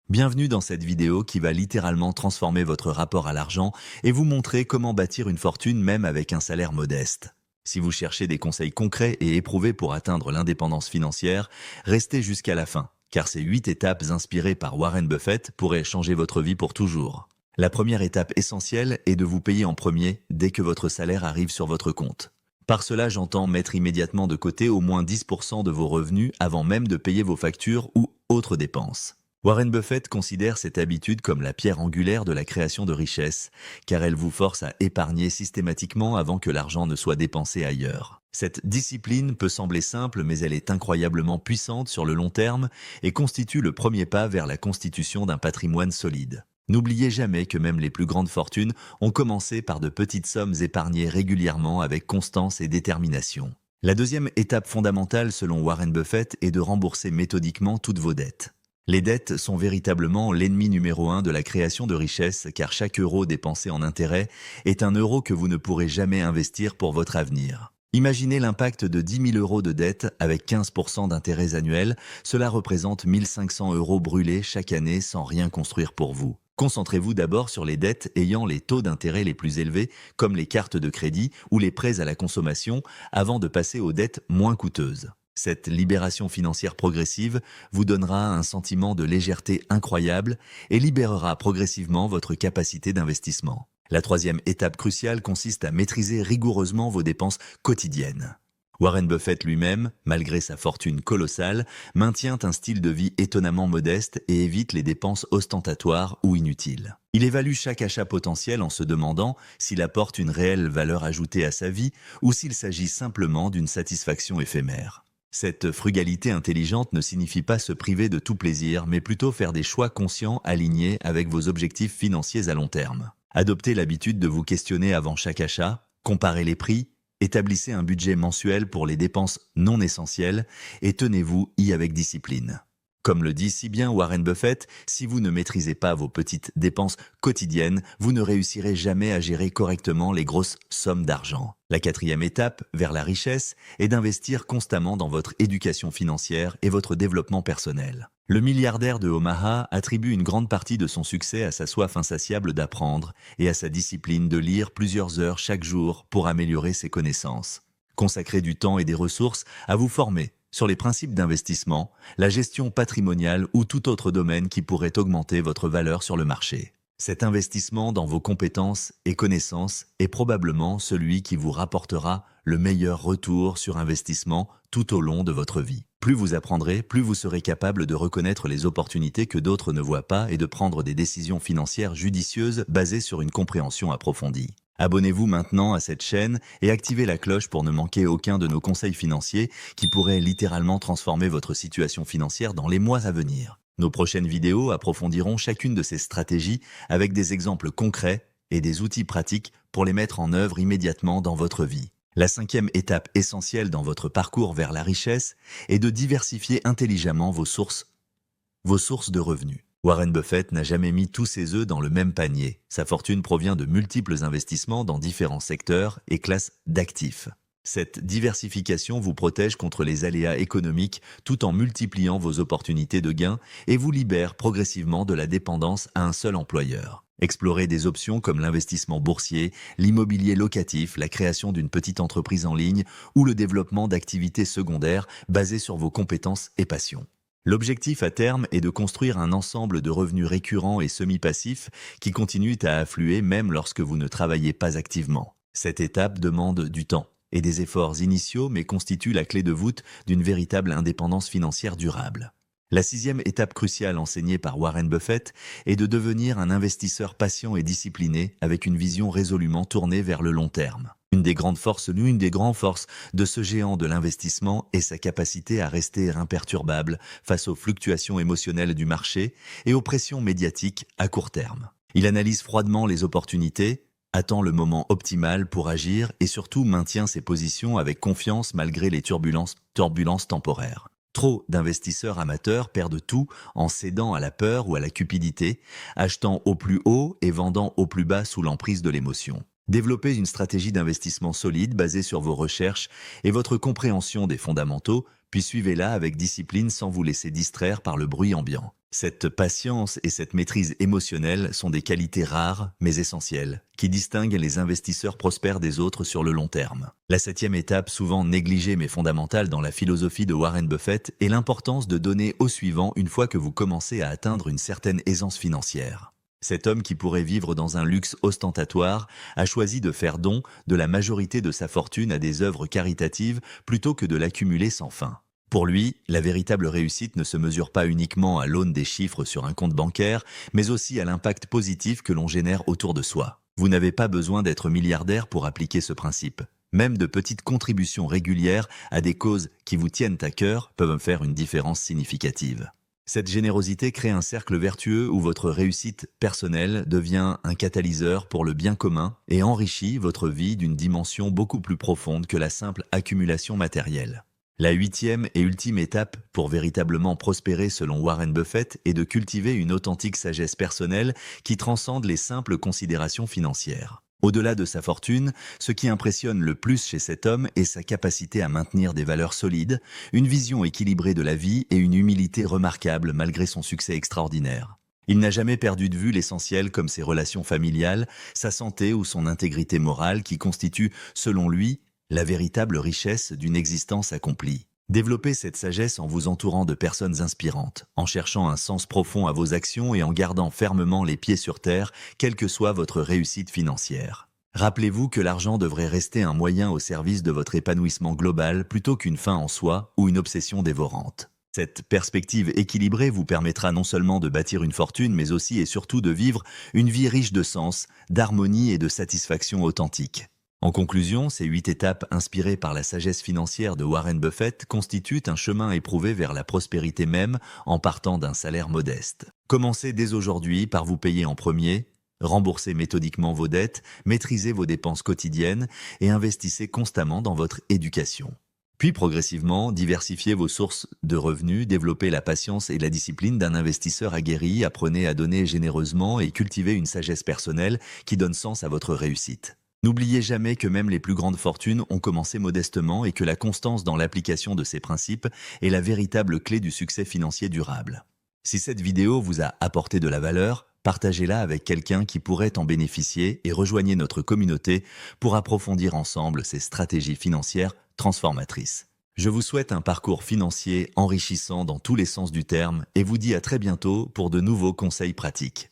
Bienvenue dans cette vidéo qui va littéralement transformer votre rapport à l'argent et vous montrer comment bâtir une fortune même avec un salaire modeste. Si vous cherchez des conseils concrets et éprouvés pour atteindre l'indépendance financière, restez jusqu'à la fin, car ces 8 étapes inspirées par Warren Buffett pourraient changer votre vie pour toujours. La première étape essentielle est de vous payer en premier dès que votre salaire arrive sur votre compte. Par cela, j'entends mettre immédiatement de côté au moins 10% de vos revenus avant même de payer vos factures ou autres dépenses. Warren Buffett considère cette habitude comme la pierre angulaire de la création de richesse, car elle vous force à épargner systématiquement avant que l'argent ne soit dépensé ailleurs. Cette discipline peut sembler simple, mais elle est incroyablement puissante sur le long terme et constitue le premier pas vers la constitution d'un patrimoine solide. N'oubliez jamais que même les plus grandes fortunes ont commencé par de petites sommes épargnées régulièrement avec constance et détermination. La deuxième étape fondamentale selon Warren Buffett est de rembourser méthodiquement toutes vos dettes. Les dettes sont véritablement l'ennemi numéro 1 de la création de richesse, car chaque euro dépensé en intérêt est un euro que vous ne pourrez jamais investir pour votre avenir. Imaginez l'impact de 10 000 euros de dette avec 15% d'intérêts annuels, cela représente 1 500 euros brûlés chaque année sans rien construire pour vous. Concentrez-vous d'abord sur les dettes ayant les taux d'intérêt les plus élevés, comme les cartes de crédit ou les prêts à la consommation, avant de passer aux dettes moins coûteuses. Cette libération financière progressive vous donnera un sentiment de légèreté incroyable et libérera progressivement votre capacité d'investissement. La troisième étape cruciale consiste à maîtriser rigoureusement vos dépenses quotidiennes. Warren Buffett lui-même, malgré sa fortune colossale, maintient un style de vie étonnamment modeste et évite les dépenses ostentatoires ou inutiles. Il évalue chaque achat potentiel en se demandant s'il apporte une réelle valeur ajoutée à sa vie ou s'il s'agit simplement d'une satisfaction éphémère. Cette frugalité intelligente ne signifie pas se priver de tout plaisir, mais plutôt faire des choix conscients alignés avec vos objectifs financiers à long terme. Adoptez l'habitude de vous questionner avant chaque achat, comparez les prix, établissez un budget mensuel pour les dépenses non essentielles et tenez-vous-y avec discipline. Comme le dit si bien Warren Buffett, si vous ne maîtrisez pas vos petites dépenses quotidiennes, vous ne réussirez jamais à gérer correctement les grosses sommes d'argent. La quatrième étape vers la richesse est d'investir constamment dans votre éducation financière et votre développement personnel. Le milliardaire de Omaha attribue une grande partie de son succès à sa soif insatiable d'apprendre et à sa discipline de lire plusieurs heures chaque jour pour améliorer ses connaissances. Consacrez du temps et des ressources à vous former sur les principes d'investissement, la gestion patrimoniale ou tout autre domaine qui pourrait augmenter votre valeur sur le marché. Cet investissement dans vos compétences et connaissances est probablement celui qui vous rapportera le meilleur retour sur investissement tout au long de votre vie. Plus vous apprendrez, plus vous serez capable de reconnaître les opportunités que d'autres ne voient pas et de prendre des décisions financières judicieuses basées sur une compréhension approfondie. Abonnez-vous maintenant à cette chaîne et activez la cloche pour ne manquer aucun de nos conseils financiers qui pourraient littéralement transformer votre situation financière dans les mois à venir. Nos prochaines vidéos approfondiront chacune de ces stratégies avec des exemples concrets et des outils pratiques pour les mettre en œuvre immédiatement dans votre vie. La cinquième étape essentielle dans votre parcours vers la richesse est de diversifier intelligemment vos sources de revenus. Warren Buffett n'a jamais mis tous ses œufs dans le même panier. Sa fortune provient de multiples investissements dans différents secteurs et classes d'actifs. Cette diversification vous protège contre les aléas économiques tout en multipliant vos opportunités de gain et vous libère progressivement de la dépendance à un seul employeur. Explorez des options comme l'investissement boursier, l'immobilier locatif, la création d'une petite entreprise en ligne ou le développement d'activités secondaires basées sur vos compétences et passions. L'objectif à terme est de construire un ensemble de revenus récurrents et semi-passifs qui continuent à affluer même lorsque vous ne travaillez pas activement. Cette étape demande du temps et des efforts initiaux mais constitue la clé de voûte d'une véritable indépendance financière durable. La sixième étape cruciale enseignée par Warren Buffett est de devenir un investisseur patient et discipliné avec une vision résolument tournée vers le long terme. L'une des grandes forces de ce géant de l'investissement est sa capacité à rester imperturbable face aux fluctuations émotionnelles du marché et aux pressions médiatiques à court terme. Il analyse froidement les opportunités, attend le moment optimal pour agir et surtout maintient ses positions avec confiance malgré les turbulences temporaires. Trop d'investisseurs amateurs perdent tout en cédant à la peur ou à la cupidité, achetant au plus haut et vendant au plus bas sous l'emprise de l'émotion. Développez une stratégie d'investissement solide basée sur vos recherches et votre compréhension des fondamentaux, puis suivez-la avec discipline sans vous laisser distraire par le bruit ambiant. Cette patience et cette maîtrise émotionnelle sont des qualités rares mais essentielles, qui distinguent les investisseurs prospères des autres sur le long terme. La septième étape, souvent négligée mais fondamentale dans la philosophie de Warren Buffett, est l'importance de donner au suivant une fois que vous commencez à atteindre une certaine aisance financière. Cet homme qui pourrait vivre dans un luxe ostentatoire a choisi de faire don de la majorité de sa fortune à des œuvres caritatives plutôt que de l'accumuler sans fin. Pour lui, la véritable réussite ne se mesure pas uniquement à l'aune des chiffres sur un compte bancaire, mais aussi à l'impact positif que l'on génère autour de soi. Vous n'avez pas besoin d'être milliardaire pour appliquer ce principe. Même de petites contributions régulières à des causes qui vous tiennent à cœur peuvent faire une différence significative. Cette générosité crée un cercle vertueux où votre réussite personnelle devient un catalyseur pour le bien commun et enrichit votre vie d'une dimension beaucoup plus profonde que la simple accumulation matérielle. La huitième et ultime étape pour véritablement prospérer selon Warren Buffett est de cultiver une authentique sagesse personnelle qui transcende les simples considérations financières. Au-delà de sa fortune, ce qui impressionne le plus chez cet homme est sa capacité à maintenir des valeurs solides, une vision équilibrée de la vie et une humilité remarquable malgré son succès extraordinaire. Il n'a jamais perdu de vue l'essentiel comme ses relations familiales, sa santé ou son intégrité morale qui constituent, selon lui, la véritable richesse d'une existence accomplie. Développez cette sagesse en vous entourant de personnes inspirantes, en cherchant un sens profond à vos actions et en gardant fermement les pieds sur terre, quelle que soit votre réussite financière. Rappelez-vous que l'argent devrait rester un moyen au service de votre épanouissement global plutôt qu'une fin en soi ou une obsession dévorante. Cette perspective équilibrée vous permettra non seulement de bâtir une fortune, mais aussi et surtout de vivre une vie riche de sens, d'harmonie et de satisfaction authentique. En conclusion, ces 8 étapes inspirées par la sagesse financière de Warren Buffett constituent un chemin éprouvé vers la prospérité même en partant d'un salaire modeste. Commencez dès aujourd'hui par vous payer en premier, remboursez méthodiquement vos dettes, maîtrisez vos dépenses quotidiennes et investissez constamment dans votre éducation. Puis progressivement, diversifiez vos sources de revenus, développez la patience et la discipline d'un investisseur aguerri, apprenez à donner généreusement et cultivez une sagesse personnelle qui donne sens à votre réussite. N'oubliez jamais que même les plus grandes fortunes ont commencé modestement et que la constance dans l'application de ces principes est la véritable clé du succès financier durable. Si cette vidéo vous a apporté de la valeur, partagez-la avec quelqu'un qui pourrait en bénéficier et rejoignez notre communauté pour approfondir ensemble ces stratégies financières transformatrices. Je vous souhaite un parcours financier enrichissant dans tous les sens du terme et vous dis à très bientôt pour de nouveaux conseils pratiques.